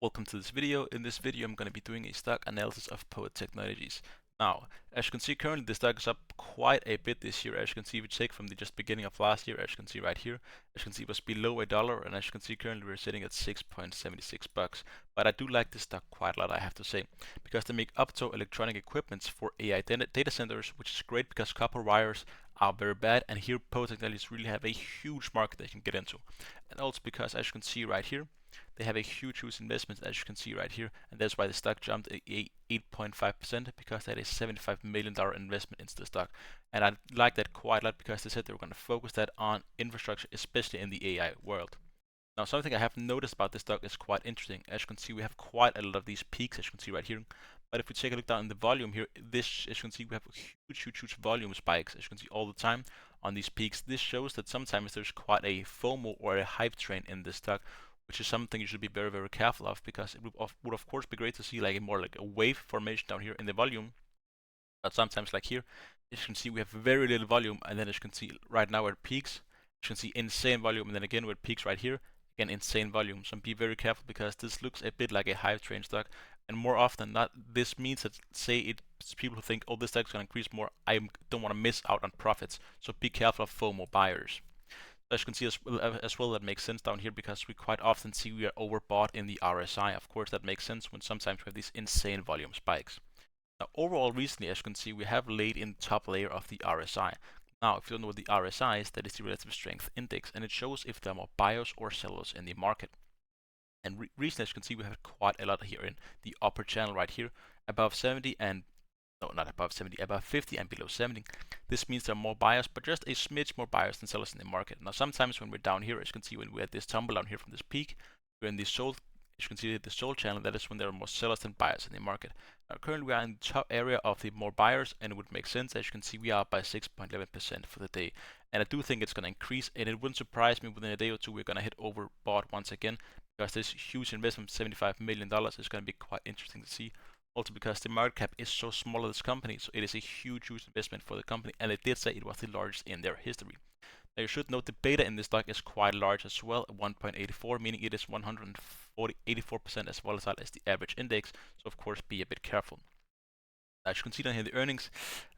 welcome to this video. In this video I'm going to be doing a stock analysis of POET Technologies. Now, as you can see currently the stock is up quite a bit this year. As you can see, if we take from the just beginning of last year, as you can see right here, as you can see it was below $1, and as you can see currently we're sitting at 6.76 bucks. But I do like this stock quite a lot, I have to say, because they make optoelectronic equipments for AI data centers, which is great because copper wires are very bad, and here POET Technologies really have a huge market that you can get into. And also because, as you can see right here, they have a huge investment, as you can see right here, and that's why the stock jumped 8.5%, because they had a $75 million investment into the stock. And I like that quite a lot because they said they were going to focus that on infrastructure, especially in the AI world. Now, something I have noticed about this stock is quite interesting. As you can see, we have quite a lot of these peaks, as you can see right here. But if we take a look down in the volume here, this, as you can see, we have huge volume spikes, as you can see all the time on these peaks. This shows that sometimes there's quite a FOMO or a hype train in this stock, which is something you should be very careful of, because it would of course be great to see like a wave formation down here in the volume. But sometimes, like here, as you can see, we have very little volume, and then as you can see right now at peaks, as you can see insane volume, and then again with peaks right here, again insane volume. So be very careful because this looks a bit like a hype train stock, and more often than not, this means that it's people who think, oh, this stock is going to increase more, I don't want to miss out on profits. So be careful of FOMO buyers. As you can see as well, that makes sense down here because we quite often see we are overbought in the RSI. Of course, that makes sense when sometimes we have these insane volume spikes. Now, overall, recently, as you can see, we have laid in the top layer of the RSI. Now, if you don't know what the RSI is, that is the Relative Strength Index, and it shows if there are more buyers or sellers in the market. And recently, as you can see, we have quite a lot here in the upper channel right here, above 70 and no, not above 70, above 50 and below 70. This means there are more buyers, but just a smidge more buyers than sellers in the market. Now, sometimes when we're down here, as you can see, when we had this tumble down here from this peak, we're in the sold, as you can see, the sold channel. That is when there are more sellers than buyers in the market. Now, currently we are in the top area of the more buyers, and it would make sense. As you can see, we are up by 6.11% for the day, and I do think it's going to increase. And it wouldn't surprise me within a day or two we're going to hit overbought once again, because this huge investment, $75 million, is going to be quite interesting to see. Also because the market cap is so small of this company, so it is a huge investment for the company, and they did say it was the largest in their history. Now you should note the beta in this stock is quite large as well, 1.84, meaning it is 84% as volatile as the average index, so of course be a bit careful. As you can see down here, the earnings,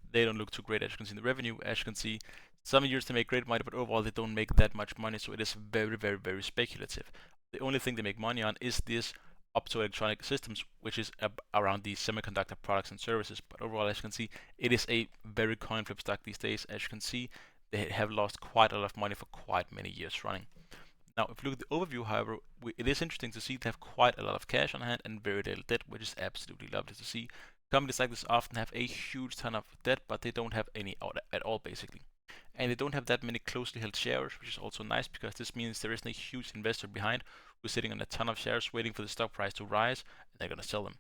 they don't look too great. As you can see in the revenue, as you can see, some years they make great money, but overall they don't make that much money, so it is very speculative. The only thing they make money on is this optoelectronic systems, which is around the semiconductor products and services. But overall, as you can see, it is a very coin flip stock these days. As you can see, they have lost quite a lot of money for quite many years running. Now, if you look at the overview, however, it is interesting to see they have quite a lot of cash on hand and very little debt, which is absolutely lovely to see. Companies like this often have a huge ton of debt, but they don't have any at all, basically. And they don't have that many closely held shares, which is also nice because this means there isn't a huge investor behind who's sitting on a ton of shares waiting for the stock price to rise, and they're going to sell them.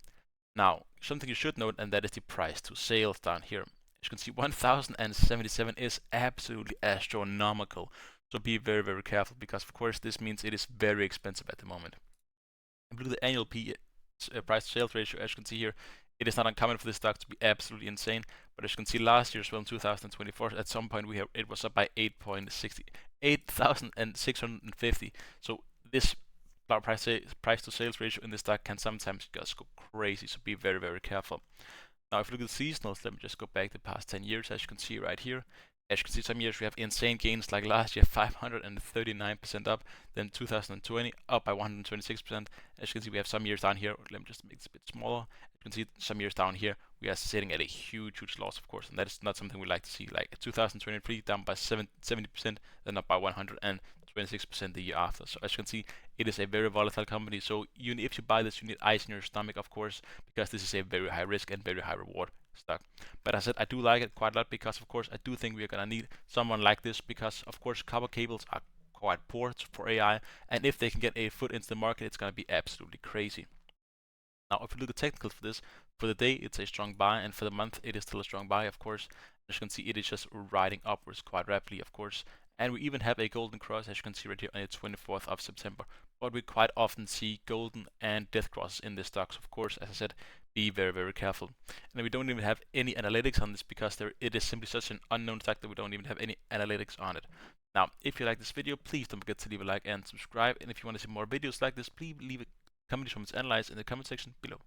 Now, something you should note, and that is the price to sales down here. As you can see, 1077 is absolutely astronomical. So be very careful, because of course this means it is very expensive at the moment. If you look at the annual price to sales ratio, as you can see here, it is not uncommon for this stock to be absolutely insane. But as you can see, last year as well, in 2024, at some point it was up by 8,650. So this price to sales ratio in this stock can sometimes just go crazy. So be very careful. Now, if you look at the seasonals, let me just go back the past 10 years. As you can see right here, as you can see, some years we have insane gains, like last year 539% up, then 2020 up by 126%. As you can see, we have some years down here, let me just make this a bit smaller. You can see some years down here we are sitting at a huge loss, of course, and that is not something we like to see. Like 2023 down by 70%, then up by 126% the year after. So as you can see, it is a very volatile company. So if you buy this, you need ice in your stomach, of course, because this is a very high risk and very high reward stock. But as I said, I do like it quite a lot because, of course, I do think we're gonna need someone like this, because, of course, copper cables are quite poor for AI, and if they can get a foot into the market, it's gonna be absolutely crazy. Now, if you look at technicals for this, for the day it's a strong buy, and for the month it is still a strong buy, of course. As you can see, it is just riding upwards quite rapidly, of course. And we even have a golden cross, as you can see right here, on the 24th of September. But we quite often see golden and death crosses in the stocks, of course. As I said, be very careful. And we don't even have any analytics on this, because it is simply such an unknown stock that we don't even have any analytics on it. Now, if you like this video, please don't forget to leave a like and subscribe. And if you want to see more videos like this, please leave a companies from its analyze in the comment section below.